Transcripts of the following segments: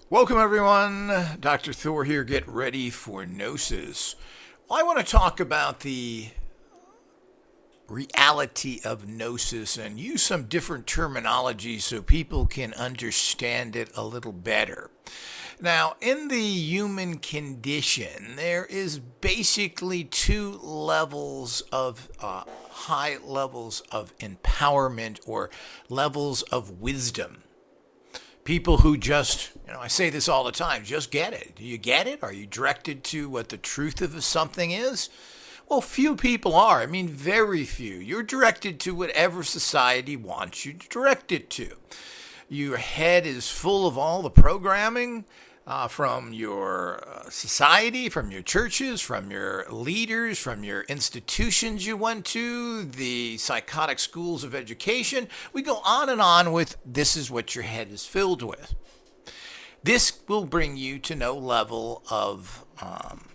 Welcome, everyone. Dr. Thor here. Get ready for Gnosis. Well, I want to talk about the reality of Gnosis and use some different terminology so people can understand it a little better. Now, in the human condition, there is basically two levels of high levels of empowerment or levels of wisdom. People who just, I say this all the time, just get it. Do you get it? Are you directed to what the truth of something is? Well, few people are. I mean, very few. You're directed to whatever society wants you directed to. Your head is full of all the programming from your society, from your churches, from your leaders, from your institutions you went to, the psychotic schools of education. We go on with this is what your head is filled with. This will bring you to no level of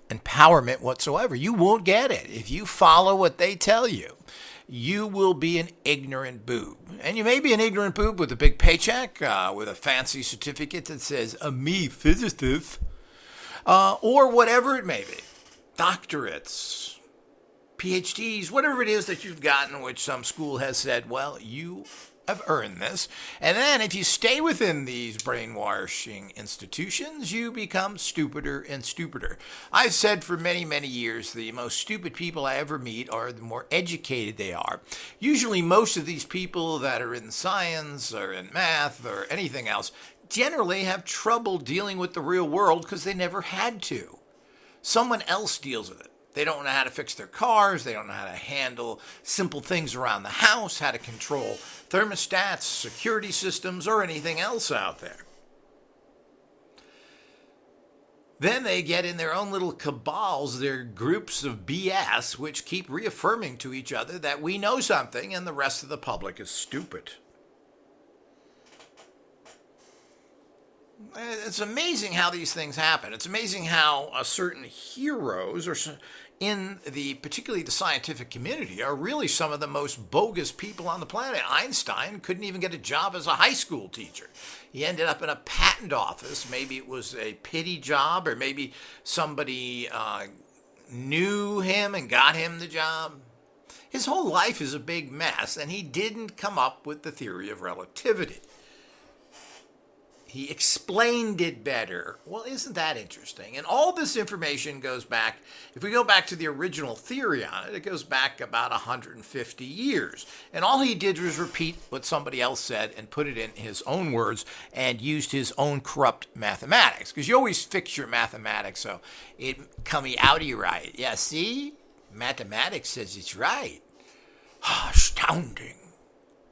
empowerment whatsoever. You won't get it. If you follow what they tell you, you will be an ignorant boob. And you may be an ignorant boob with a big paycheck, with a fancy certificate that says, a me physicist, or whatever it may be. Doctorates, PhDs, whatever it is that you've gotten, which some school has said, well, you have earned this. And then if you stay within these brainwashing institutions, you become stupider and stupider. I've said for many, many years, the most stupid people I ever meet are the more educated they are. Usually most of these people that are in science or in math or anything else generally have trouble dealing with the real world because they never had to. Someone else deals with it. They don't know how to fix their cars. They don't know how to handle simple things around the house, how to control thermostats, security systems, or anything else out there. Then they get in their own little cabals, their groups of BS, which keep reaffirming to each other that we know something and the rest of the public is stupid. It's amazing how these things happen. It's amazing how certain heroes, or particularly the scientific community, are really some of the most bogus people on the planet. Einstein couldn't even get a job as a high school teacher. He ended up in a patent office. Maybe it was a pity job, or maybe somebody knew him and got him the job. His whole life is a big mess, and he didn't come up with the theory of relativity. He explained it better. Well, isn't that interesting? And all this information goes back, if we go back to the original theory on it, it goes back about 150 years. And all he did was repeat what somebody else said and put it in his own words and used his own corrupt mathematics. Because you always fix your mathematics so it coming out of you right. Yeah, see? Mathematics says it's right. Astounding.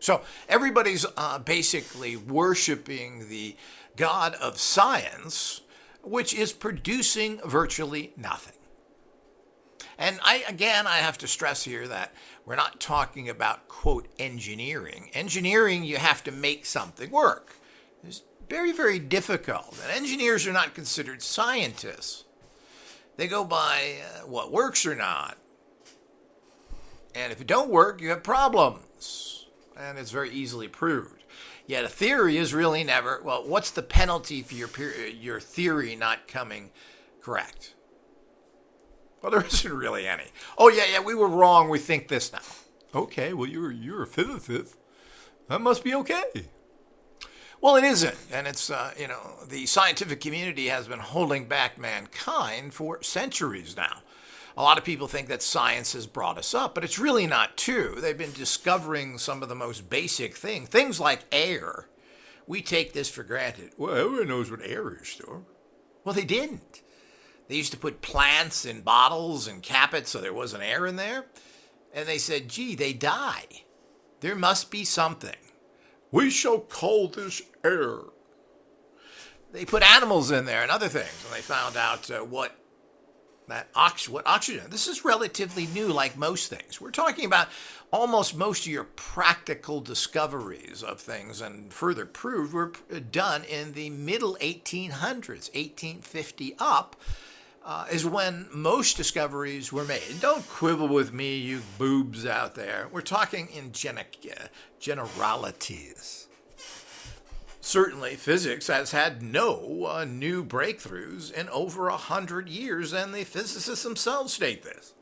So everybody's basically worshiping the God of science, which is producing virtually nothing. And I have to stress here that we're not talking about, quote, engineering. Engineering, you have to make something work. It's very, very difficult. And engineers are not considered scientists. They go by what works or not. And if it don't work, you have problems. And it's very easily proved. Yet a theory is really never, well, what's the penalty for your theory not coming correct? Well, there isn't really any. Oh, yeah, we were wrong. We think this now. Okay, well, you're a physicist. That must be okay. Well, it isn't. And it's, the scientific community has been holding back mankind for centuries now. A lot of people think that science has brought us up, but it's really not true. They've been discovering some of the most basic things like air. We take this for granted. Well, everyone knows what air is, though. Well, they didn't. They used to put plants in bottles and cap it so there wasn't air in there. And they said, gee, they die. There must be something. We shall call this air. They put animals in there and other things, and they found out what oxygen. This is relatively new, like most things. We're talking about almost most of your practical discoveries of things and further proved were done in the middle 1800s, 1850 up, is when most discoveries were made. Don't quibble with me, you boobs out there. We're talking in generalities. Certainly, physics has had no new breakthroughs in over 100 years, and the physicists themselves state this.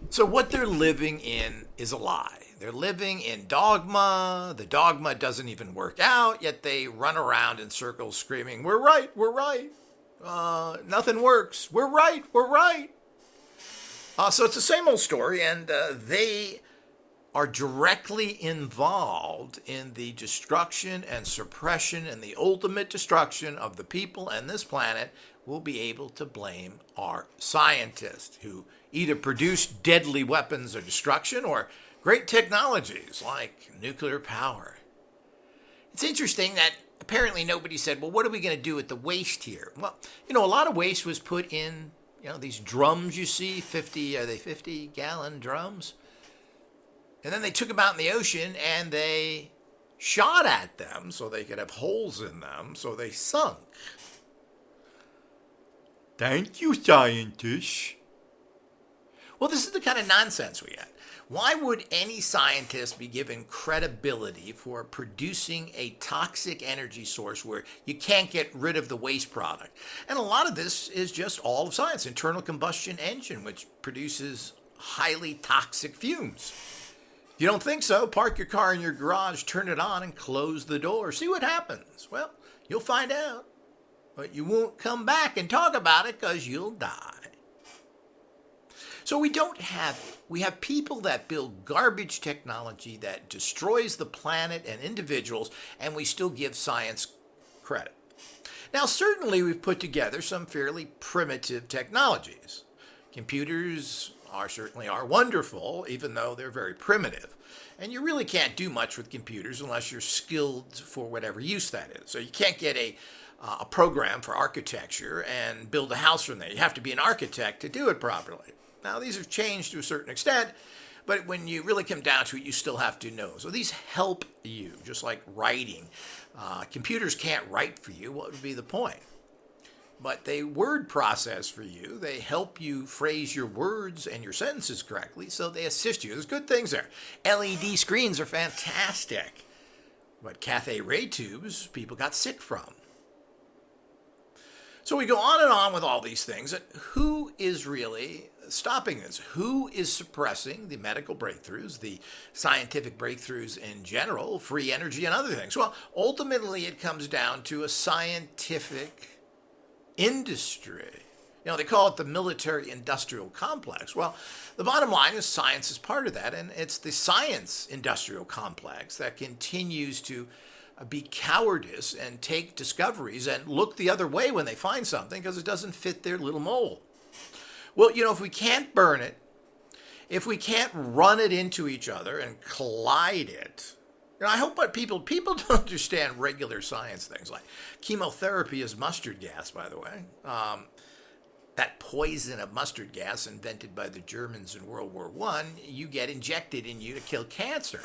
So what they're living in is a lie. They're living in dogma. The dogma doesn't even work out, yet they run around in circles screaming, "We're right, we're right. Nothing works. We're right, we're right." So it's the same old story, and they are directly involved in the destruction and suppression and the ultimate destruction of the people and this planet. We'll be able to blame our scientists who either produce deadly weapons of destruction or great technologies like nuclear power. It's interesting that apparently nobody said, well, what are we going to do with the waste here? Well, a lot of waste was put in, these drums you see, 50-gallon drums? And then they took them out in the ocean and they shot at them so they could have holes in them, so they sunk. Thank you, scientists. Well, this is the kind of nonsense we get. Why would any scientist be given credibility for producing a toxic energy source where you can't get rid of the waste product? And a lot of this is just all of science. Internal combustion engine, which produces highly toxic fumes. You don't think so? Park your car in your garage, turn it on, and close the door. See what happens. Well, you'll find out. But you won't come back and talk about it because you'll die. So we have people that build garbage technology that destroys the planet and individuals, and we still give science credit. Now, certainly we've put together some fairly primitive technologies. Computers certainly are wonderful, even though they're very primitive. And you really can't do much with computers unless you're skilled for whatever use that is. So you can't get a program for architecture and build a house from there. You have to be an architect to do it properly. Now, these have changed to a certain extent, but when you really come down to it, you still have to know. So these help you, just like writing. Computers can't write for you. What would be the point? But they word process for you. They help you phrase your words and your sentences correctly, so they assist you. There's good things there. LED screens are fantastic. But cathode ray tubes, people got sick from. So we go on and on with all these things. Who is really stopping this? Who is suppressing the medical breakthroughs, the scientific breakthroughs in general, free energy and other things? Well, ultimately it comes down to a scientific industry. They call it the military-industrial complex. Well, the bottom line is science is part of that, and it's the science-industrial complex that continues to be cowardice and take discoveries and look the other way when they find something because it doesn't fit their little mold. Well, if we can't burn it, if we can't run it into each other and collide it, I hope what people don't understand regular science things like chemotherapy is mustard gas, by the way. That poison of mustard gas invented by the Germans in World War I, you get injected in you to kill cancer.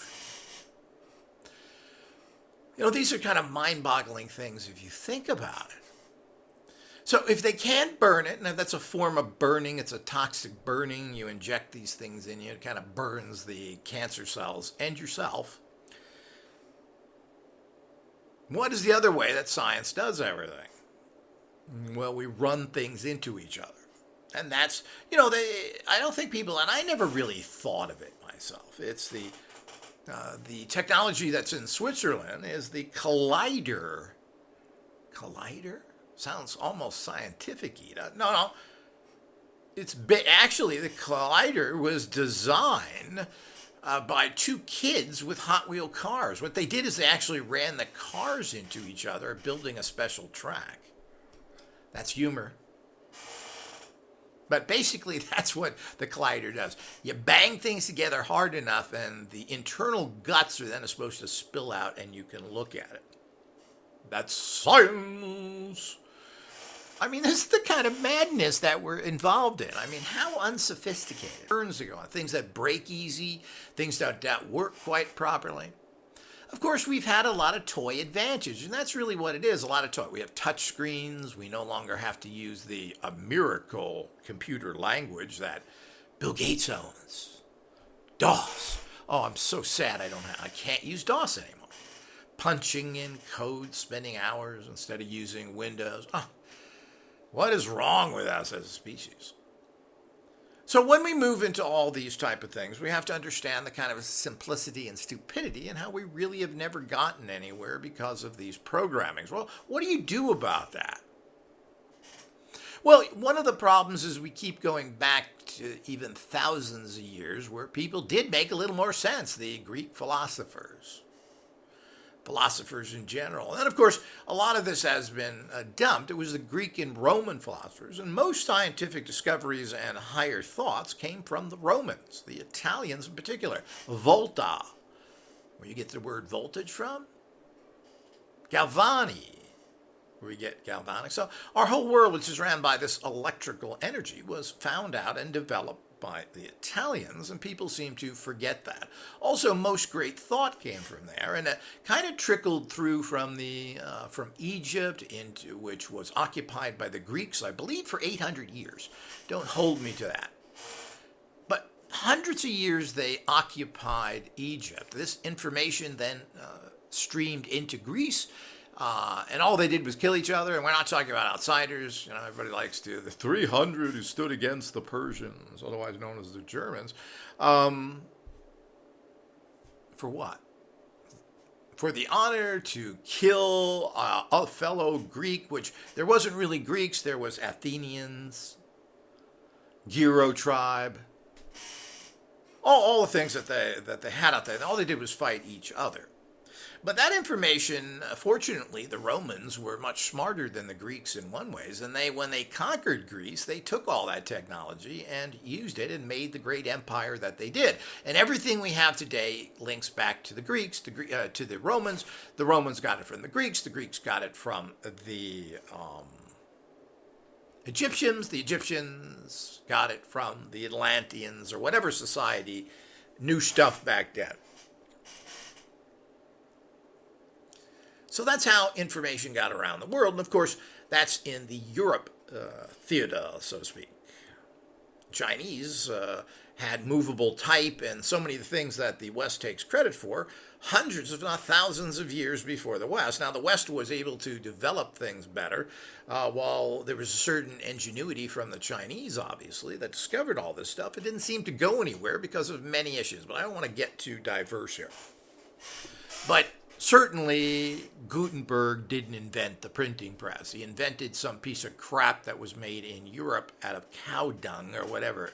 These are kind of mind-boggling things if you think about it. So if they can't burn it, and that's a form of burning, it's a toxic burning, you inject these things in you, it kind of burns the cancer cells and yourself. What is the other way that science does everything? Well, we run things into each other. And that's, I don't think people, and I never really thought of it myself. It's the technology that's in Switzerland is the collider. Collider? Sounds almost scientific-y. No. It's actually, the collider was designed by two kids with Hot Wheel cars. What they did is they actually ran the cars into each other, building a special track. That's humor. But basically, that's what the collider does. You bang things together hard enough, and the internal guts are then supposed to spill out, and you can look at it. That's science. This is the kind of madness that we're involved in. How unsophisticated. Burns to go on. Things that break easy, things that work quite properly. Of course, we've had a lot of toy advantage, and that's really what it is, a lot of toy. We have touch screens. We no longer have to use the miracle computer language that Bill Gates owns. DOS. Oh, I'm so sad I can't use DOS anymore. Punching in code, spending hours instead of using Windows. Oh, what is wrong with us as a species? So when we move into all these type of things, we have to understand the kind of simplicity and stupidity and how we really have never gotten anywhere because of these programmings. Well, what do you do about that? Well, one of the problems is we keep going back to even thousands of years where people did make a little more sense, the Greek philosophers in general. And of course, a lot of this has been dumped. It was the Greek and Roman philosophers, and most scientific discoveries and higher thoughts came from the Romans, the Italians in particular. Volta, where you get the word voltage from. Galvani, where we get galvanic. So our whole world, which is ran by this electrical energy, was found out and developed by the Italians, and people seem to forget that. Also, most great thought came from there, and it kind of trickled through from Egypt, into which was occupied by the Greeks, I believe, for 800 years. Don't hold me to that. But hundreds of years they occupied Egypt. This information then streamed into Greece. And all they did was kill each other, and we're not talking about outsiders. You know, everybody likes to, the 300 who stood against the Persians, otherwise known as the Germans. For what? For the honor to kill a fellow Greek, which there wasn't really Greeks, there was Athenians, Giro tribe, all the things that they had out there. All they did was fight each other. But that information, fortunately, the Romans were much smarter than the Greeks in one ways. And when they conquered Greece, they took all that technology and used it and made the great empire that they did. And everything we have today links back to the Greeks, to the Romans. The Romans got it from the Greeks got it from the Egyptians. The Egyptians got it from the Atlanteans, or whatever society knew stuff back then. So that's how information got around the world. And of course, that's in the Europe theater, so to speak. Chinese had movable type and so many of the things that the West takes credit for, hundreds, if not thousands of years before the West. Now, the West was able to develop things better, while there was a certain ingenuity from the Chinese, obviously, that discovered all this stuff. It didn't seem to go anywhere because of many issues, but I don't want to get too diverse here. But certainly, Gutenberg didn't invent the printing press. He invented some piece of crap that was made in Europe out of cow dung or whatever.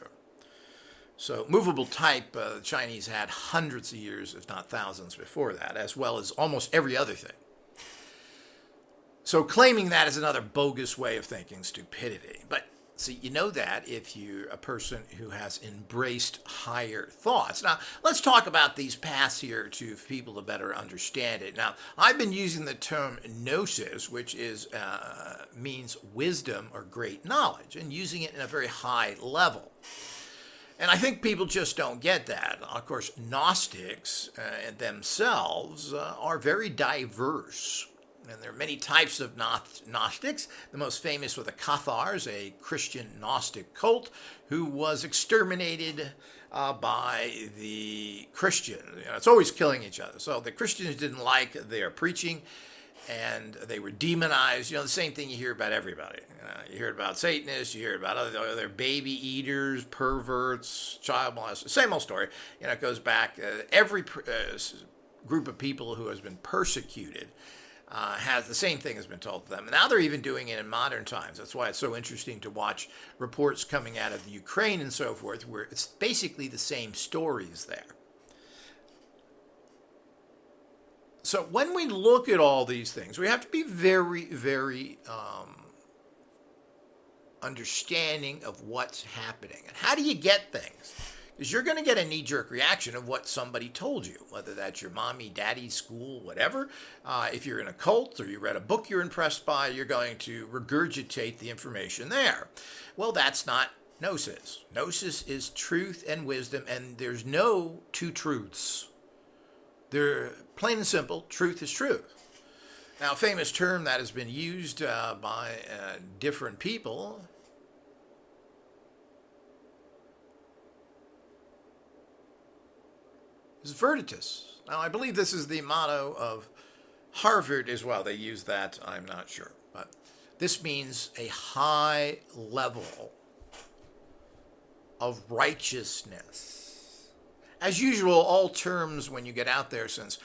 So movable type, the Chinese had hundreds of years, if not thousands, before that, as well as almost every other thing. So claiming that is another bogus way of thinking, stupidity. But see, you know that if you're a person who has embraced higher thoughts. Now, let's talk about these paths here to people to better understand it. Now, I've been using the term gnosis, which means wisdom or great knowledge, and using it in a very high level. And I think people just don't get that. Of course, Gnostics themselves are very diverse. And there are many types of Gnostics. The most famous were the Cathars, a Christian Gnostic cult who was exterminated by the Christians. You know, it's always killing each other. So the Christians didn't like their preaching, and they were demonized. You know, the same thing you hear about everybody. You hear about Satanists, you hear about other baby eaters, perverts, child molesters. Same old story. You know, it goes back. Every group of people who has been persecuted has the same thing has been told to them. And now they're even doing it in modern times. That's why it's so interesting to watch reports coming out of the Ukraine and so forth, where it's basically the same stories there. So when we look at all these things, we have to be very, very understanding of what's happening. And how do you get things? Because you're going to get a knee-jerk reaction of what somebody told you, whether that's your mommy, daddy, school, whatever. If you're in a cult or you read a book you're impressed by, you're going to regurgitate the information there. Well, that's not Gnosis. Gnosis is truth and wisdom, and there's no two truths. They're plain and simple, truth is truth. Now, a famous term that has been used by different people is Veritas. Now, I believe this is the motto of Harvard as well. They use that, I'm not sure. But this means a high level of righteousness. As usual, all terms when you get out there, since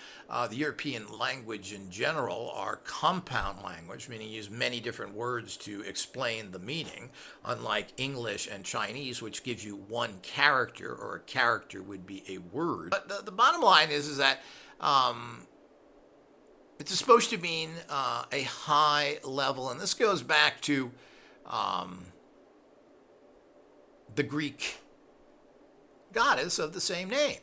the European language in general are compound language, meaning you use many different words to explain the meaning, unlike English and Chinese, which gives you one character, or a character would be a word. But the bottom line is that it's supposed to mean a high level, and this goes back to the Greek goddess of the same name.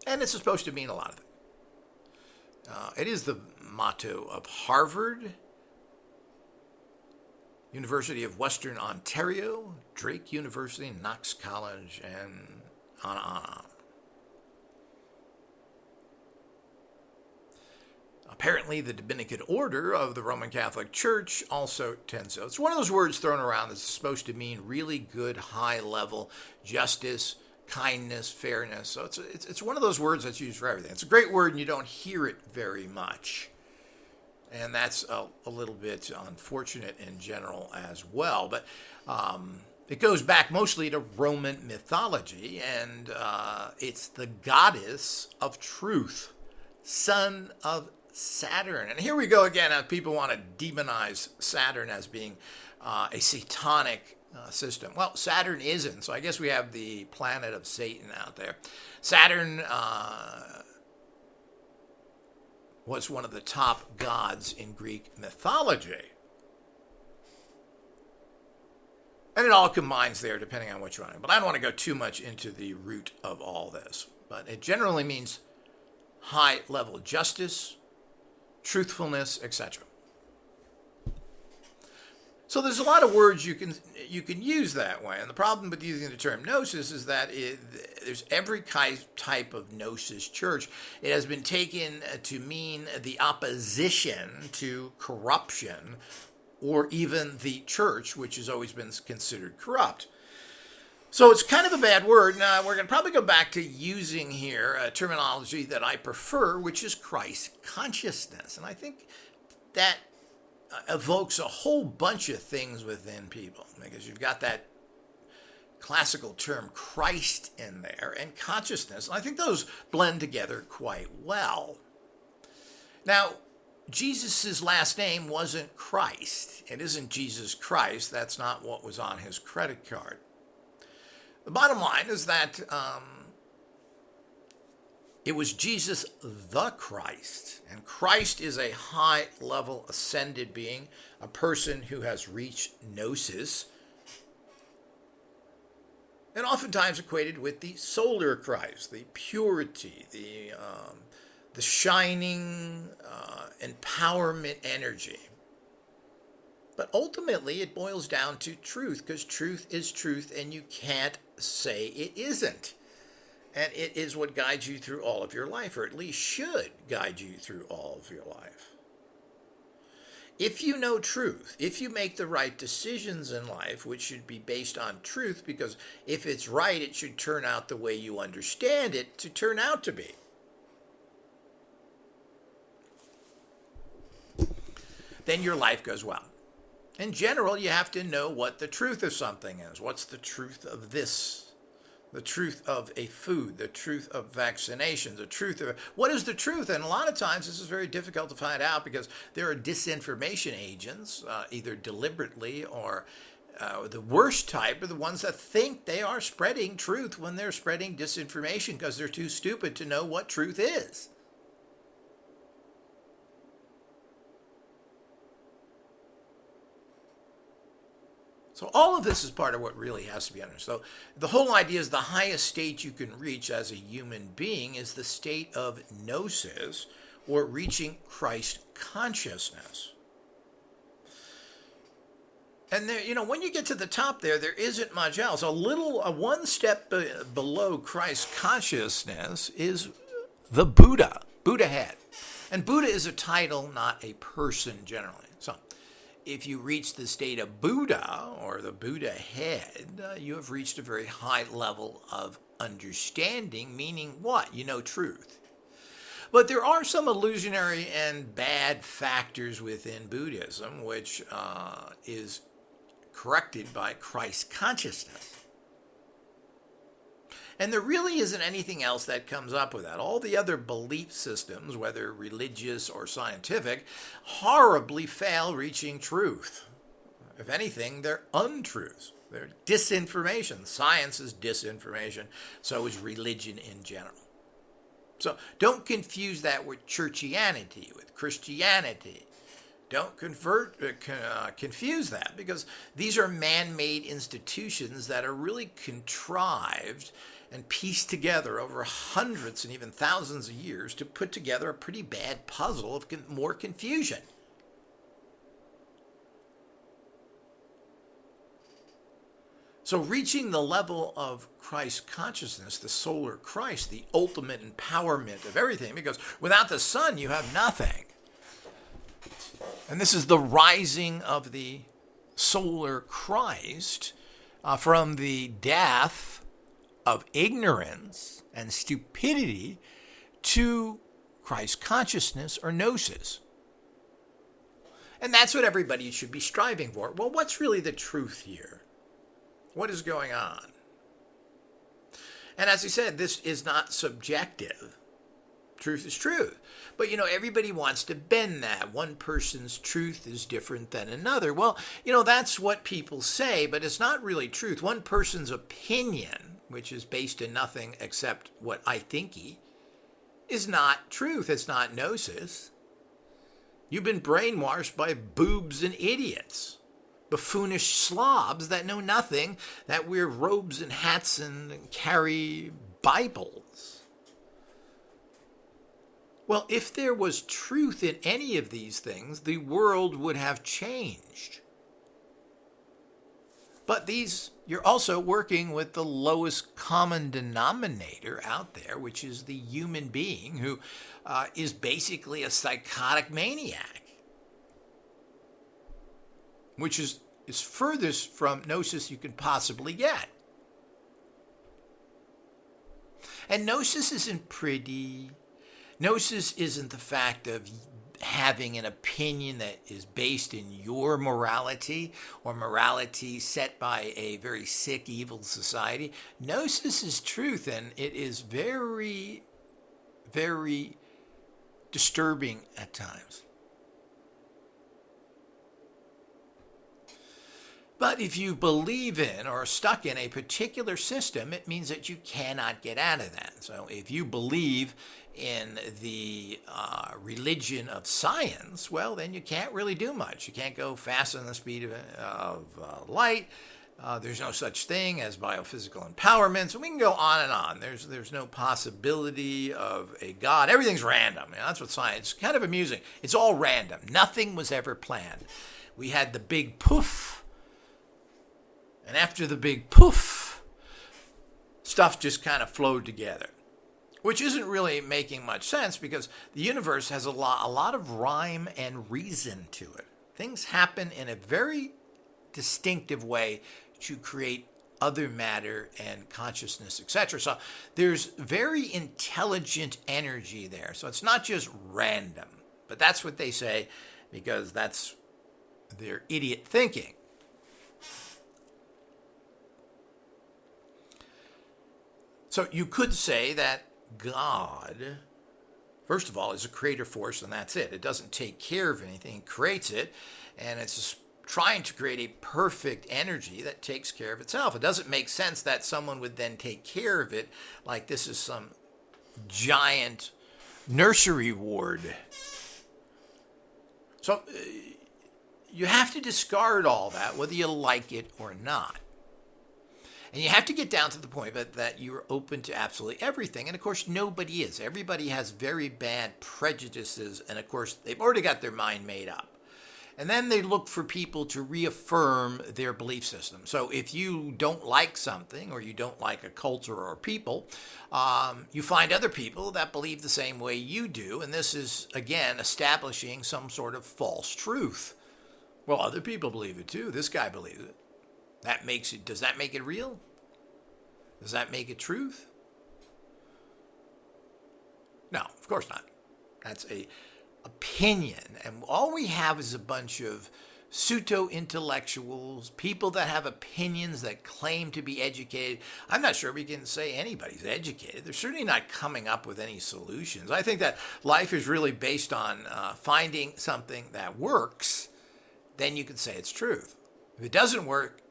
And it's supposed to mean a lot of things. It is the motto of Harvard, University of Western Ontario, Drake University, Knox College, and on. Apparently, the Dominican Order of the Roman Catholic Church also tends to. It's one of those words thrown around that's supposed to mean really good, high-level justice, kindness, fairness. So it's one of those words that's used for everything. It's a great word, and you don't hear it very much. And that's a little bit unfortunate in general as well. But it goes back mostly to Roman mythology, and it's the goddess of truth, son of Saturn. And here we go again. People want to demonize Saturn as being a satanic system. Well, Saturn isn't, so I guess we have the planet of Satan out there. Saturn was one of the top gods in Greek mythology. And it all combines there depending on which one. But I don't want to go too much into the root of all this. But it generally means high-level justice, truthfulness, etc. So there's a lot of words you can use that way. And the problem with using the term gnosis is that there's every type of gnosis church. It has been taken to mean the opposition to corruption, or even the church, which has always been considered corrupt. So it's kind of a bad word. Now, we're going to probably go back to using here a terminology that I prefer, which is Christ consciousness. And I think that evokes a whole bunch of things within people, because you've got that classical term Christ in there and consciousness. And I think those blend together quite well. Now, Jesus' last name wasn't Christ. It isn't Jesus Christ. That's not what was on his credit card. The bottom line is that it was Jesus the Christ. And Christ is a high-level ascended being, a person who has reached gnosis, and oftentimes equated with the solar Christ, the purity, the shining empowerment energy. But ultimately, it boils down to truth, because truth is truth, and you can't say it isn't. And it is what guides you through all of your life, or at least should guide you through all of your life. If you know truth, if you make the right decisions in life, which should be based on truth, because if it's right, it should turn out the way you understand it to turn out to be. Then your life goes well. In general, you have to know what the truth of something is. What's the truth of this? The truth of a food, the truth of vaccinations, the truth of... What is the truth? And a lot of times this is very difficult to find out, because there are disinformation agents, either deliberately or the worst type are the ones that think they are spreading truth when they're spreading disinformation because they're too stupid to know what truth is. So all of this is part of what really has to be understood. So the whole idea is the highest state you can reach as a human being is the state of gnosis, or reaching Christ consciousness. And there, when you get to the top there isn't much else. One step below Christ consciousness is the Buddha, Buddhahead. And Buddha is a title, not a person generally. So if you reach the state of Buddha, or the Buddha head, you have reached a very high level of understanding, meaning what? You know truth. But there are some illusionary and bad factors within Buddhism, which is corrected by Christ consciousness. And there really isn't anything else that comes up with that. All the other belief systems, whether religious or scientific, horribly fail reaching truth. If anything, they're untruths. They're disinformation. Science is disinformation. So is religion in general. So don't confuse that with churchianity, with Christianity. Don't confuse that, because these are man-made institutions that are really contrived and pieced together over hundreds and even thousands of years to put together a pretty bad puzzle of more confusion. So reaching the level of Christ consciousness, the solar Christ, the ultimate empowerment of everything, because without the sun you have nothing. And this is the rising of the solar Christ from the death of ignorance and stupidity to Christ consciousness or gnosis. And that's what everybody should be striving for. Well, what's really the truth here? What is going on? And as I said, this is not subjective. Truth is truth. But, everybody wants to bend that. One person's truth is different than another. Well, that's what people say, but it's not really truth. One person's opinion, which is based in nothing except what I think-y, is not truth. It's not gnosis. You've been brainwashed by boobs and idiots. Buffoonish slobs that know nothing, that wear robes and hats and carry Bibles. Well, if there was truth in any of these things, the world would have changed. But you're also working with the lowest common denominator out there, which is the human being who is basically a psychotic maniac. Which is furthest from gnosis you can possibly get. And gnosis isn't pretty. Gnosis isn't the fact of having an opinion that is based in your morality or morality set by a very sick, evil society. Gnosis is truth, and it is very, very disturbing at times. But if you believe in or are stuck in a particular system, it means that you cannot get out of that. So if you believe in the religion of science, well, then you can't really do much. You can't go faster than the speed of light. There's no such thing as biophysical empowerment. So we can go on and on. There's no possibility of a God. Everything's random. That's what science is. Kind of amusing. It's all random. Nothing was ever planned. We had the big poof. And after the big poof, stuff just kind of flowed together, which isn't really making much sense because the universe has a lot of rhyme and reason to it. Things happen in a very distinctive way to create other matter and consciousness, etc. So there's very intelligent energy there. So it's not just random, but that's what they say because that's their idiot thinking. So you could say that God, first of all, is a creator force, and that's it. It doesn't take care of anything. It creates it, and it's trying to create a perfect energy that takes care of itself. It doesn't make sense that someone would then take care of it like this is some giant nursery ward. So you have to discard all that, whether you like it or not. And you have to get down to the point that you're open to absolutely everything. And, of course, nobody is. Everybody has very bad prejudices. And, of course, they've already got their mind made up. And then they look for people to reaffirm their belief system. So if you don't like something or you don't like a culture or people, you find other people that believe the same way you do. And this is, again, establishing some sort of false truth. Well, other people believe it too. This guy believes it. Does that make it real? Does that make it truth? No, of course not. That's a opinion. And all we have is a bunch of pseudo-intellectuals, people that have opinions that claim to be educated. I'm not sure we can say anybody's educated. They're certainly not coming up with any solutions. I think that life is really based on finding something that works. Then you can say it's truth. If it doesn't work,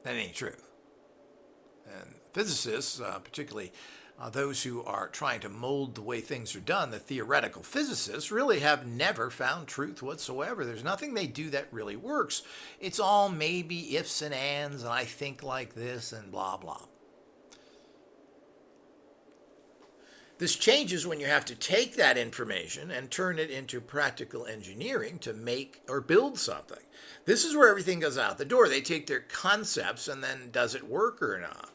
then it ain't truth. And physicists, particularly those who are trying to mold the way things are done, the theoretical physicists, really have never found truth whatsoever. There's nothing they do that really works. It's all maybe ifs and ands, and I think like this, and blah, blah. This changes when you have to take that information and turn it into practical engineering to make or build something. This is where everything goes out the door. They take their concepts and then does it work or not?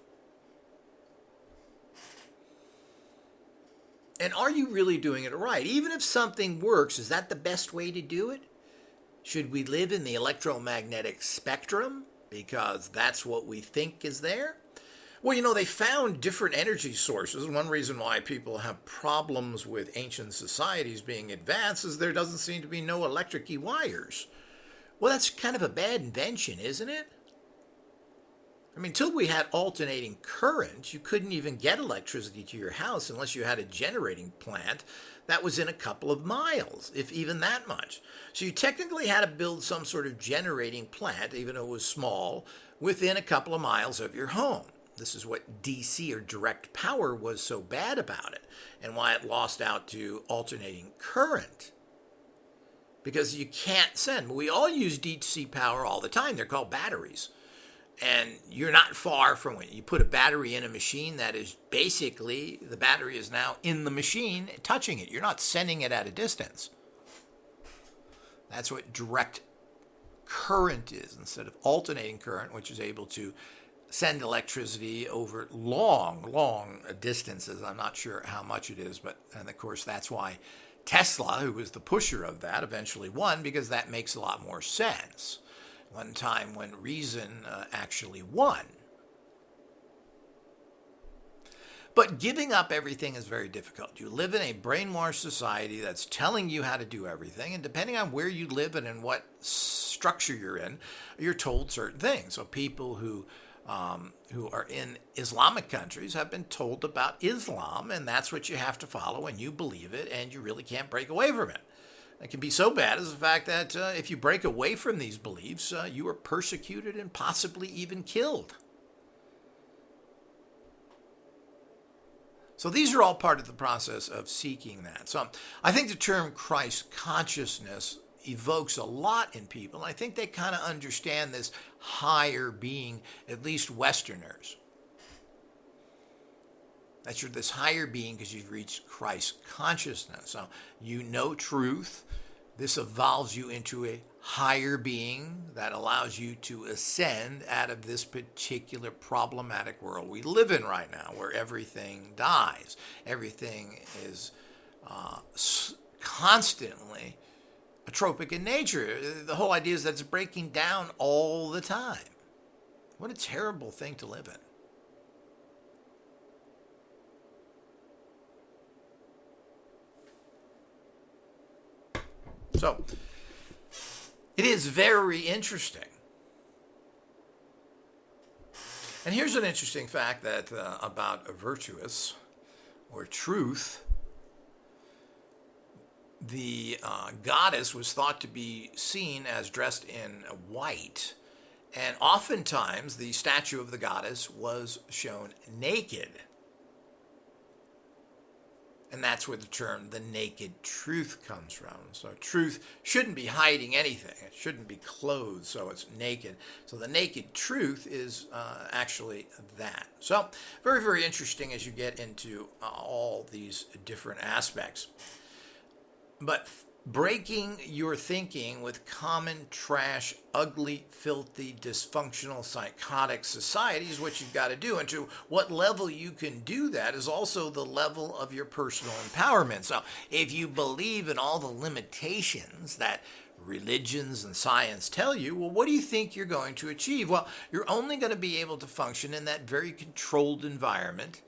And are you really doing it right? Even if something works, is that the best way to do it? Should we live in the electromagnetic spectrum because that's what we think is there? Well, they found different energy sources. One reason why people have problems with ancient societies being advanced is there doesn't seem to be no electric-y wires. Well, that's kind of a bad invention, isn't it? I mean, until we had alternating current, you couldn't even get electricity to your house unless you had a generating plant that was in a couple of miles, if even that much. So you technically had to build some sort of generating plant, even though it was small, within a couple of miles of your home. This is what DC, or direct power, was so bad about it, and why it lost out to alternating current. Because you can't send. We all use DC power all the time. They're called batteries. And you're not far from it. You put a battery in a machine that is basically, the battery is now in the machine touching it. You're not sending it at a distance. That's what direct current is, instead of alternating current, which is able to send electricity over long distances. I'm not sure how much it is, and of course that's why Tesla, who was the pusher of that, eventually won, because that makes a lot more sense. One time when reason actually won. But giving up everything is very difficult. You live in a brainwashed society that's telling you how to do everything, and depending on where you live and in what structure you're in, you're told certain things. So people who are in Islamic countries have been told about Islam, and that's what you have to follow, and you believe it, and you really can't break away from it. It can be so bad as the fact that if you break away from these beliefs, you are persecuted and possibly even killed. So these are all part of the process of seeking that. So I think the term Christ consciousness evokes a lot in people. And I think they kind of understand this higher being, at least Westerners. That you're this higher being because you've reached Christ consciousness. So you know truth. This evolves you into a higher being that allows you to ascend out of this particular problematic world we live in right now, where everything dies. Everything is constantly atropic in nature. The whole idea is that it's breaking down all the time. What a terrible thing to live in. So, it is very interesting. And here's an interesting fact that about virtuous or truth. The goddess was thought to be seen as dressed in white, and oftentimes the statue of the goddess was shown naked. And that's where the term the naked truth comes from. So truth shouldn't be hiding anything. It shouldn't be clothed, so it's naked. So the naked truth is actually that. So very, very interesting as you get into all these different aspects. But breaking your thinking with common trash, ugly, filthy, dysfunctional, psychotic society is what you've got to do. And to what level you can do that is also the level of your personal empowerment. So if you believe in all the limitations that religions and science tell you, well, what do you think you're going to achieve? Well, you're only going to be able to function in that very controlled environment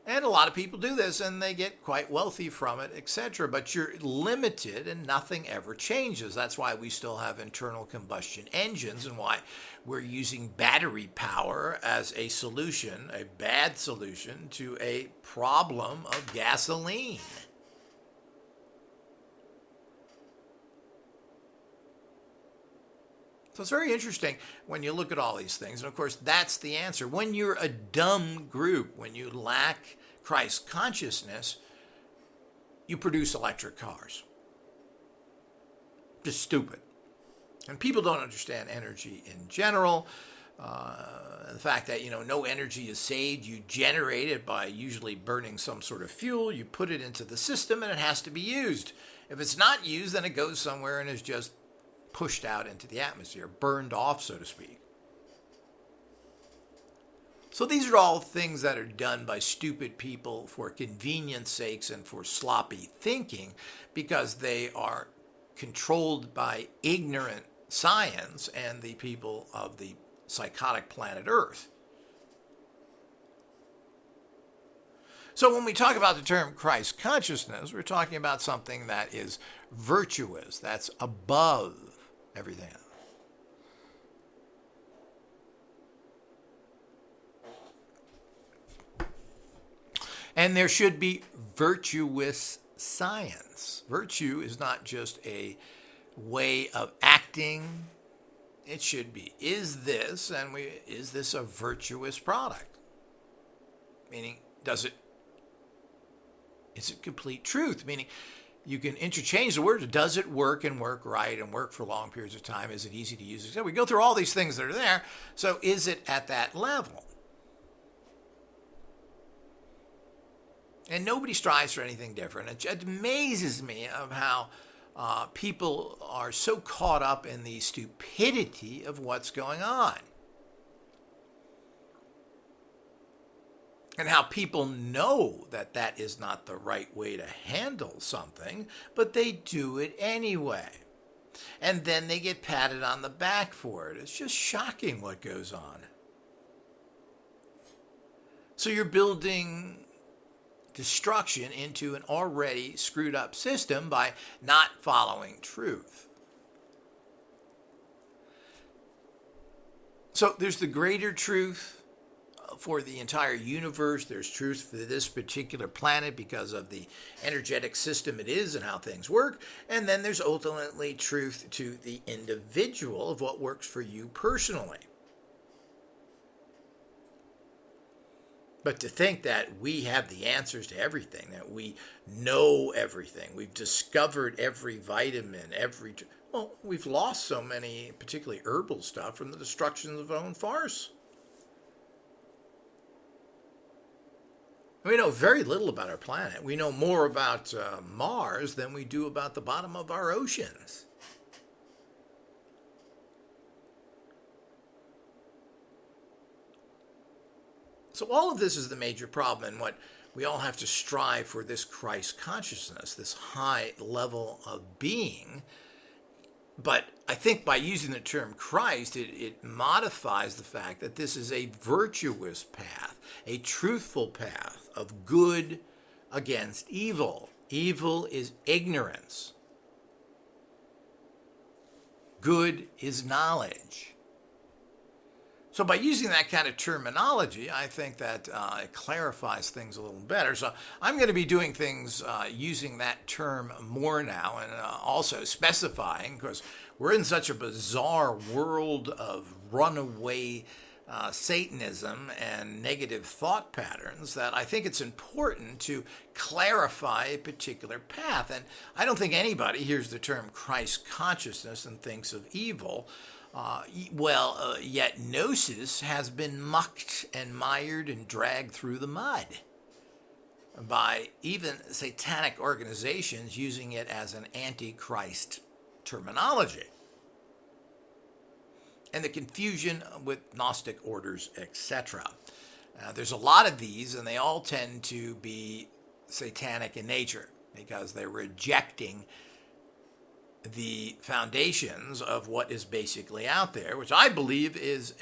And a lot of people do this and they get quite wealthy from it, etc. But you're limited and nothing ever changes. That's why we still have internal combustion engines and why we're using battery power as a solution, a bad solution to a problem of gasoline. So it's very interesting when you look at all these things. And of course, that's the answer. When you're a dumb group, when you lack Christ consciousness, you produce electric cars. Just stupid. And people don't understand energy in general. The fact that, no energy is saved. You generate it by usually burning some sort of fuel. You put it into the system and it has to be used. If it's not used, then it goes somewhere and is just pushed out into the atmosphere, burned off, so to speak. So these are all things that are done by stupid people for convenience sakes and for sloppy thinking because they are controlled by ignorant science and the people of the psychotic planet Earth. So when we talk about the term Christ consciousness, we're talking about something that is virtuous, that's above everything else. And there should be virtuous science. Virtue is not just a way of acting. It should be, is this a virtuous product? Meaning, is it complete truth? Meaning, you can interchange the words. Does it work and work right and work for long periods of time? Is it easy to use? So we go through all these things that are there. So is it at that level? And nobody strives for anything different. It amazes me of how people are so caught up in the stupidity of what's going on. And how people know that that is not the right way to handle something, but they do it anyway. And then they get patted on the back for it. It's just shocking what goes on. So you're building destruction into an already screwed up system by not following truth. So there's the greater truth for the entire universe. There's truth for this particular planet because of the energetic system it is and how things work. And then there's ultimately truth to the individual of what works for you personally. But to think that we have the answers to everything, that we know everything, we've discovered every vitamin, we've lost so many, particularly herbal stuff, from the destruction of our own forests. We know very little about our planet. We know more about Mars than we do about the bottom of our oceans. So all of this is the major problem, and what we all have to strive for, this Christ consciousness, this high level of being. But I think by using the term Christ, it modifies the fact that this is a virtuous path, a truthful path of good against evil. Evil is ignorance. Good is knowledge. So by using that kind of terminology, I think that it clarifies things a little better. So I'm going to be doing things using that term more now, and also specifying, because we're in such a bizarre world of runaway Satanism and negative thought patterns, that I think it's important to clarify a particular path. And I don't think anybody hears the term Christ consciousness and thinks of evil. Yet Gnosis has been mucked and mired and dragged through the mud by even satanic organizations using it as an antichrist terminology. And the confusion with Gnostic orders, etc. There's a lot of these, and they all tend to be satanic in nature because they're rejecting the foundations of what is basically out there, which I believe is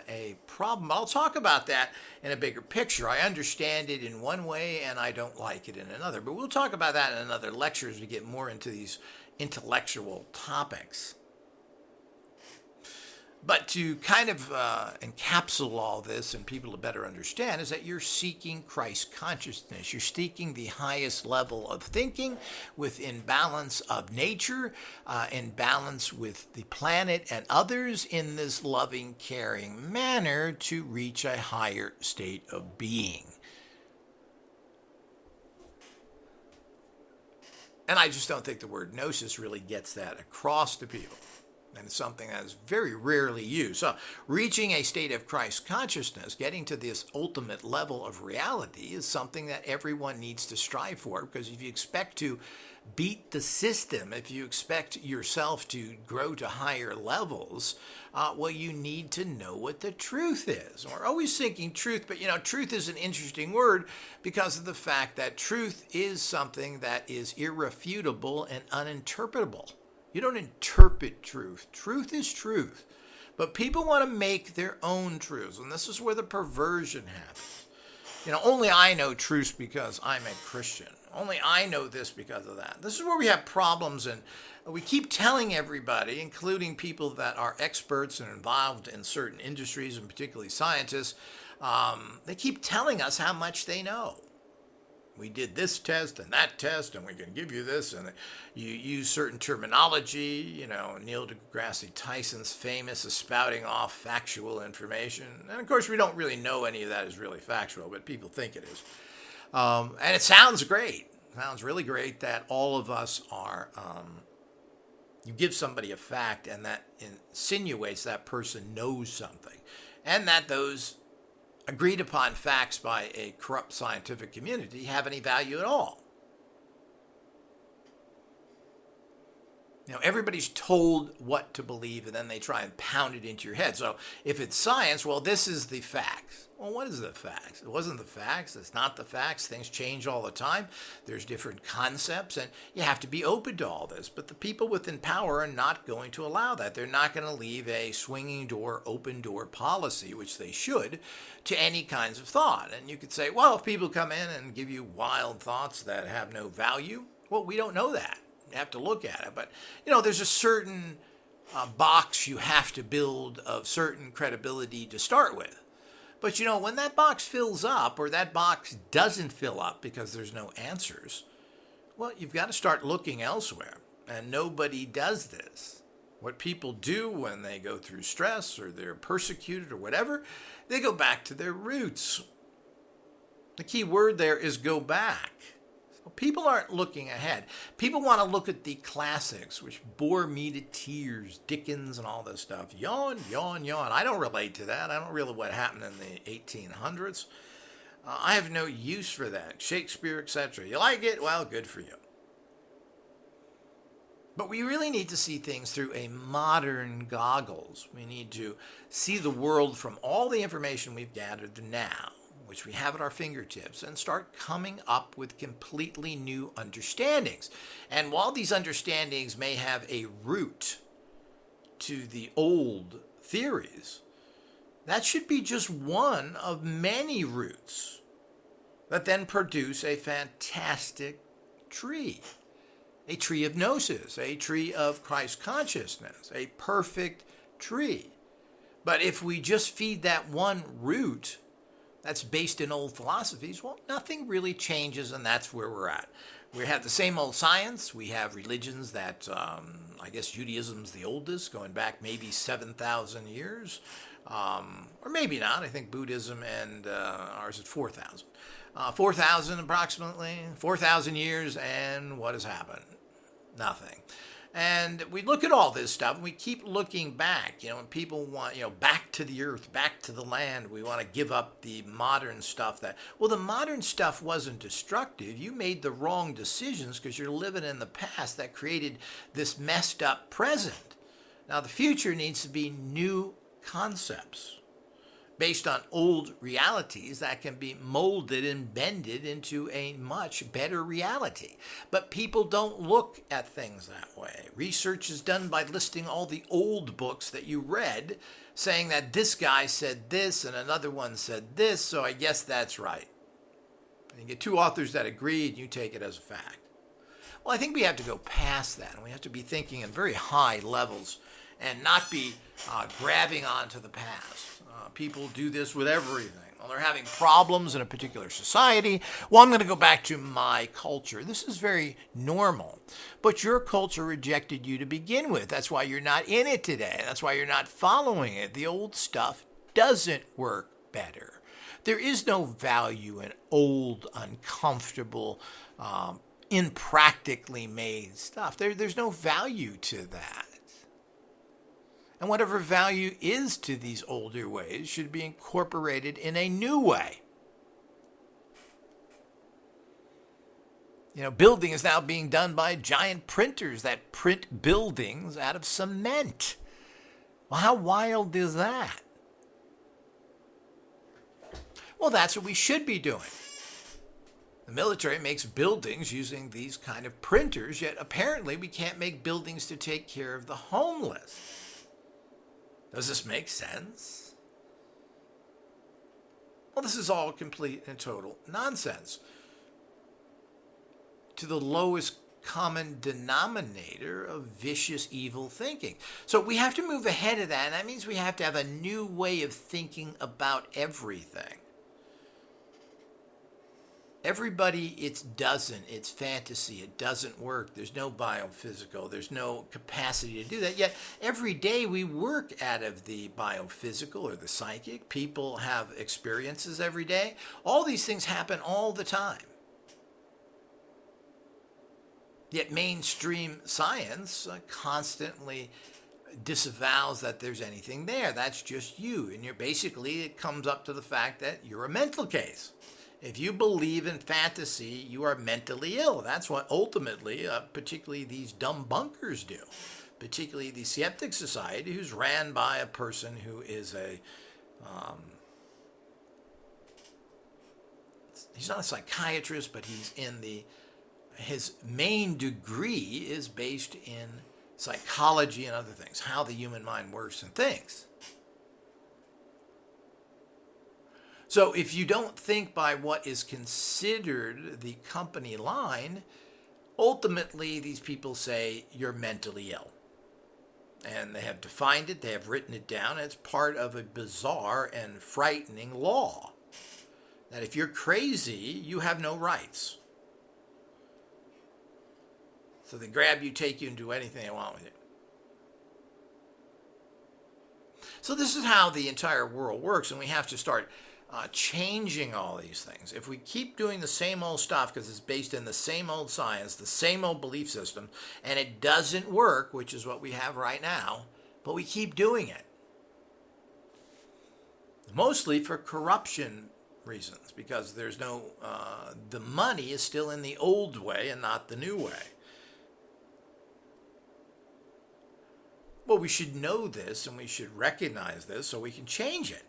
a problem. I'll talk about that in a bigger picture. I understand it in one way and I don't like it in another, but we'll talk about that in another lecture as we get more into these intellectual topics. But to kind of encapsulate all this and people to better understand is that you're seeking Christ consciousness. You're seeking the highest level of thinking within balance of nature, in balance with the planet and others in this loving, caring manner to reach a higher state of being. And I just don't think the word gnosis really gets that across to people. And it's something that is very rarely used. So reaching a state of Christ consciousness, getting to this ultimate level of reality is something that everyone needs to strive for, because if you expect to beat the system, if you expect yourself to grow to higher levels, well, you need to know what the truth is. We're always thinking truth, but truth is an interesting word because of the fact that truth is something that is irrefutable and uninterpretable. You don't interpret truth. Truth is truth. But people want to make their own truths, and this is where the perversion happens. Only I know truth because I'm a Christian. Only I know this because of that. This is where we have problems, and we keep telling everybody, including people that are experts and involved in certain industries, and particularly scientists, they keep telling us how much they know. We did this test and that test, and we can give you this, and you use certain terminology. Neil deGrasse Tyson's famous as spouting off factual information. And of course, we don't really know any of that is really factual, but people think it is. And it sounds great. It sounds really great that all of us are, you give somebody a fact, and that insinuates that person knows something, and that those agreed upon facts by a corrupt scientific community have any value at all. Everybody's told what to believe, and then they try and pound it into your head. So if it's science, well, this is the facts. Well, what is the facts? It wasn't the facts. It's not the facts. Things change all the time. There's different concepts, and you have to be open to all this. But the people within power are not going to allow that. They're not going to leave a swinging door, open door policy, which they should, to any kinds of thought. And you could say, well, if people come in and give you wild thoughts that have no value, well, we don't know that. You have to look at it. But, there's a certain box you have to build of certain credibility to start with. But, when that box fills up, or that box doesn't fill up because there's no answers, well, you've got to start looking elsewhere. And nobody does this. What people do when they go through stress or they're persecuted or whatever, they go back to their roots. The key word there is go back. People aren't looking ahead. People want to look at the classics, which bore me to tears, Dickens and all this stuff. Yawn, yawn, yawn. I don't relate to that. I don't really what happened in the 1800s. I have no use for that. Shakespeare, etc. You like it? Well, good for you. But we really need to see things through a modern goggles. We need to see the world from all the information we've gathered now, which we have at our fingertips, and start coming up with completely new understandings. And while these understandings may have a root to the old theories, that should be just one of many roots that then produce a fantastic tree. A tree of gnosis, a tree of Christ consciousness, a perfect tree. But if we just feed that one root that's based in old philosophies, well, nothing really changes, and that's where we're at. We have the same old science. We have religions that, I guess Judaism's the oldest, going back maybe 7,000 years, or maybe not. I think Buddhism and ours is 4,000. 4,000 approximately, 4,000 years, and what has happened? Nothing. And we look at all this stuff, and we keep looking back. When people want, back to the earth, back to the land, we want to give up the modern stuff the modern stuff wasn't destructive. You made the wrong decisions because you're living in the past that created this messed up present. Now, the future needs to be new concepts, based on old realities that can be molded and bended into a much better reality. But people don't look at things that way. Research is done by listing all the old books that you read, saying that this guy said this and another one said this, so I guess that's right. And you get two authors that agree and you take it as a fact. Well, I think we have to go past that, and we have to be thinking in very high levels and not be grabbing onto the past. People do this with everything. Well, they're having problems in a particular society. Well, I'm going to go back to my culture. This is very normal. But your culture rejected you to begin with. That's why you're not in it today. That's why you're not following it. The old stuff doesn't work better. There is no value in old, uncomfortable, impractically made stuff. There's no value to that. And whatever value is to these older ways should be incorporated in a new way. You know, building is now being done by giant printers that print buildings out of cement. Well, how wild is that? Well, that's what we should be doing. The military makes buildings using these kind of printers, yet apparently we can't make buildings to take care of the homeless. Does this make sense? Well, this is all complete and total nonsense. To the lowest common denominator of vicious evil thinking. So we have to move ahead of that, and that means we have to have a new way of thinking about everything. Everybody, it's fantasy, it doesn't work, there's no biophysical, there's no capacity to do that. Yet every day we work out of the biophysical or the psychic. People have experiences every day. All these things happen all the time. Yet mainstream science constantly disavows that there's anything there. That's just you. And it comes up to the fact that you're a mental case. If you believe in fantasy, you are mentally ill. That's what ultimately, particularly these dumb bunkers do. Particularly the Skeptic Society, who's ran by a person who is he's not a psychiatrist, but his main degree is based in psychology and other things, how the human mind works and thinks. So if you don't think by what is considered the company line, ultimately these people say you're mentally ill. And they have defined it, they have written it down, and it's part of a bizarre and frightening law. That if you're crazy, you have no rights. So they grab you, take you, and do anything they want with you. So this is how the entire world works, and we have to start changing all these things. If we keep doing the same old stuff because it's based in the same old science, the same old belief system, and it doesn't work, which is what we have right now, but we keep doing it. Mostly for corruption reasons, because there's the money is still in the old way and not the new way. Well, we should know this and we should recognize this so we can change it.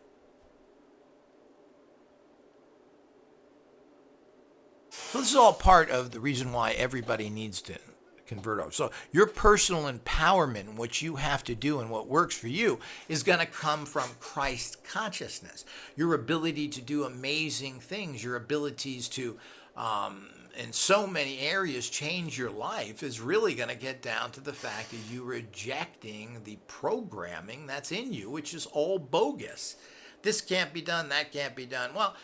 So this is all part of the reason why everybody needs to convert over. So your personal empowerment, what you have to do and what works for you, is going to come from Christ consciousness. Your ability to do amazing things, your abilities to, in so many areas, change your life is really going to get down to the fact of you rejecting the programming that's in you, which is all bogus. This can't be done, that can't be done. Well,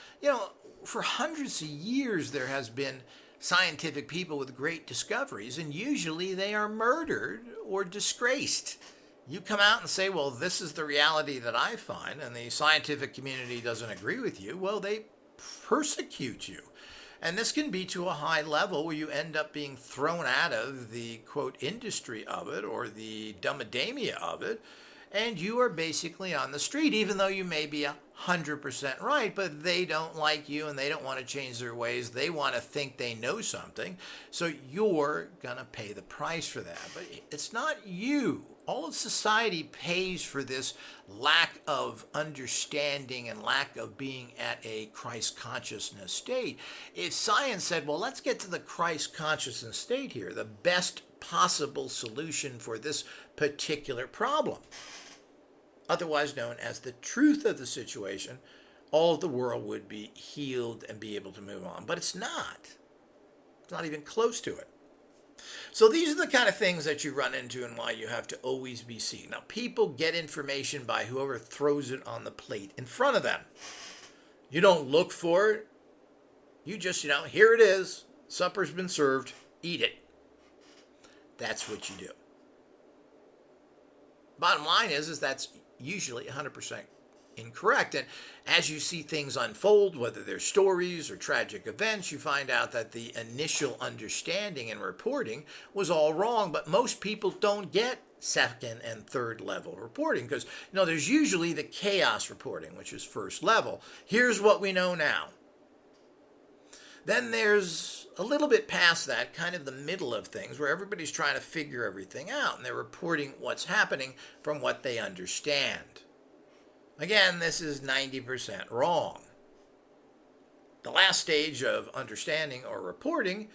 for hundreds of years there has been scientific people with great discoveries, and usually they are murdered or disgraced. You come out and say, well, this is the reality that I find, and the scientific community doesn't agree with you, well, they persecute you. And this can be to a high level where you end up being thrown out of the, quote, industry of it or the dumbademia of it, and you are basically on the street, even though you may be 100% right, but they don't like you and they don't want to change their ways. They want to think they know something. So you're going to pay the price for that. But it's not you. All of society pays for this lack of understanding and lack of being at a Christ consciousness state. If science said, well, let's get to the Christ consciousness state here, the best possible solution for this particular problem, otherwise known as the truth of the situation, all of the world would be healed and be able to move on. But it's not. It's not even close to it. So these are the kind of things that you run into and why you have to always be seen. Now, people get information by whoever throws it on the plate in front of them. You don't look for it. You just, here it is. Supper's been served. Eat it. That's what you do. Bottom line is that's usually 100% incorrect. And as you see things unfold, whether they're stories or tragic events, you find out that the initial understanding and reporting was all wrong. But most people don't get second and third level reporting because, there's usually the chaos reporting, which is first level. Here's what we know now. Then there's a little bit past that, kind of the middle of things, where everybody's trying to figure everything out, and they're reporting what's happening from what they understand. Again, this is 90% wrong. The last stage of understanding or reporting,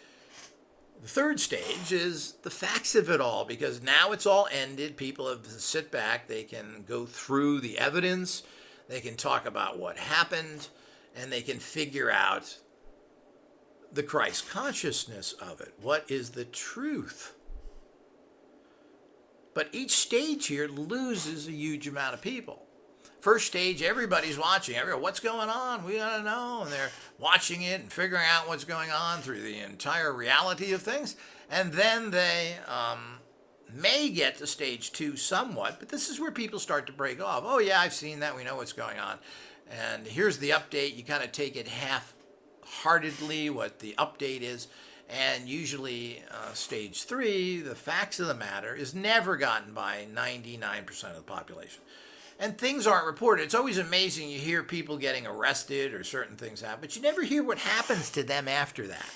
the third stage, is the facts of it all, because now it's all ended. People have to sit back. They can go through the evidence. They can talk about what happened, and they can figure out the Christ consciousness of it. What is the truth? But each stage here loses a huge amount of people. First stage, everybody's watching. What's going on? We gotta know. And they're watching it and figuring out what's going on through the entire reality of things. And then they may get to stage 2 somewhat, but this is where people start to break off. Oh yeah, I've seen that. We know what's going on. And here's the update. You kind of take it half-heartedly what the update is. And usually stage 3, the facts of the matter, is never gotten by 99% of the population. And things aren't reported. It's always amazing. You hear people getting arrested or certain things happen, but you never hear what happens to them after that.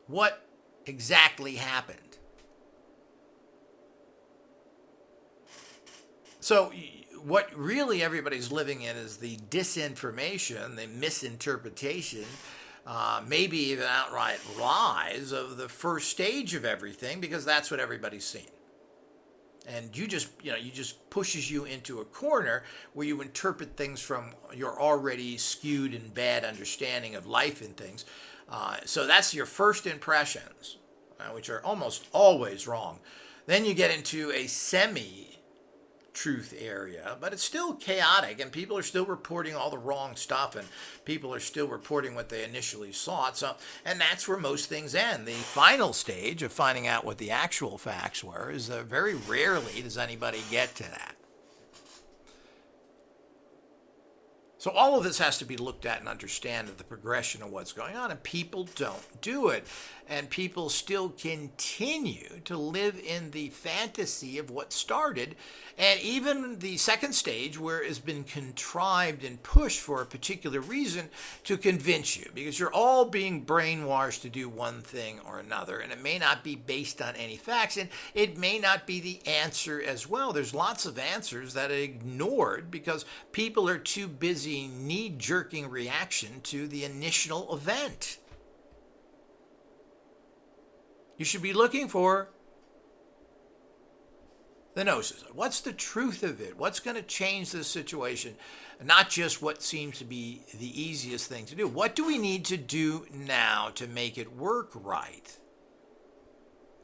What exactly happened? So what really everybody's living in is the disinformation, the misinterpretation, maybe even outright lies of the first stage of everything, because that's what everybody's seen. And you just pushes you into a corner where you interpret things from your already skewed and bad understanding of life and things. So that's your first impressions, which are almost always wrong. Then you get into a semi-truth area, but it's still chaotic, and people are still reporting all the wrong stuff, and people are still reporting what they initially thought. So, and that's where most things end. The final stage of finding out what the actual facts were is very rarely does anybody get to that. So all of this has to be looked at and understand the progression of what's going on, and people don't do it. And people still continue to live in the fantasy of what started, and even the second stage, where it's been contrived and pushed for a particular reason to convince you, because you're all being brainwashed to do one thing or another, and it may not be based on any facts, and it may not be the answer as well. There's lots of answers that are ignored because people are too busy knee-jerking reaction to the initial event. You should be looking for the Gnosis. What's the truth of it? What's going to change this situation? Not just what seems to be the easiest thing to do. What do we need to do now to make it work right?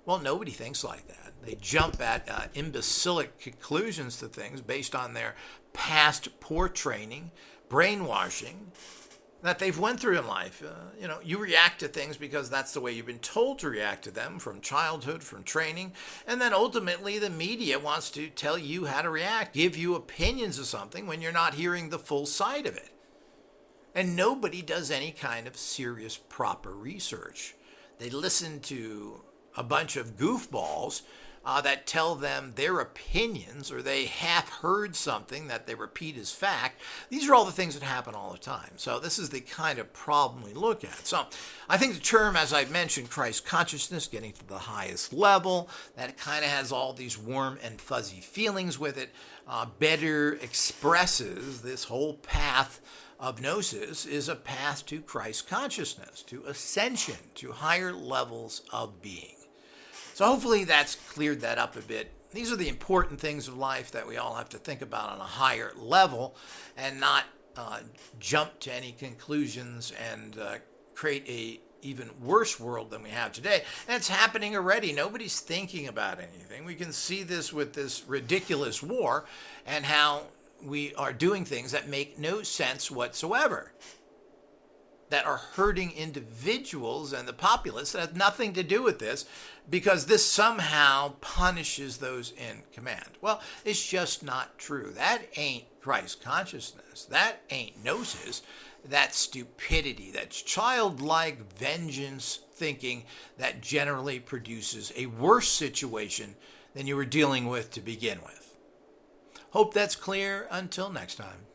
Well, nobody thinks like that. They jump at imbecilic conclusions to things based on their past poor training, brainwashing that they've went through in life. You react to things because that's the way you've been told to react to them from childhood, from training, and then ultimately the media wants to tell you how to react, give you opinions of something when you're not hearing the full side of it. And nobody does any kind of serious, proper research. They listen to a bunch of goofballs that tell them their opinions, or they half heard something that they repeat as fact. These are all the things that happen all the time. So this is the kind of problem we look at. So I think the term, as I've mentioned, Christ consciousness, getting to the highest level, that kind of has all these warm and fuzzy feelings with it, better expresses this whole path of Gnosis is a path to Christ consciousness, to ascension, to higher levels of being. So hopefully that's cleared that up a bit. These are the important things of life that we all have to think about on a higher level, and not jump to any conclusions and create a even worse world than we have today. And it's happening already. Nobody's thinking about anything. We can see this with this ridiculous war and how we are doing things that make no sense whatsoever, that are hurting individuals and the populace that have nothing to do with this, because this somehow punishes those in command. Well, it's just not true. That ain't Christ consciousness. That ain't Gnosis. That's stupidity. That's childlike vengeance thinking that generally produces a worse situation than you were dealing with to begin with. Hope that's clear. Until next time.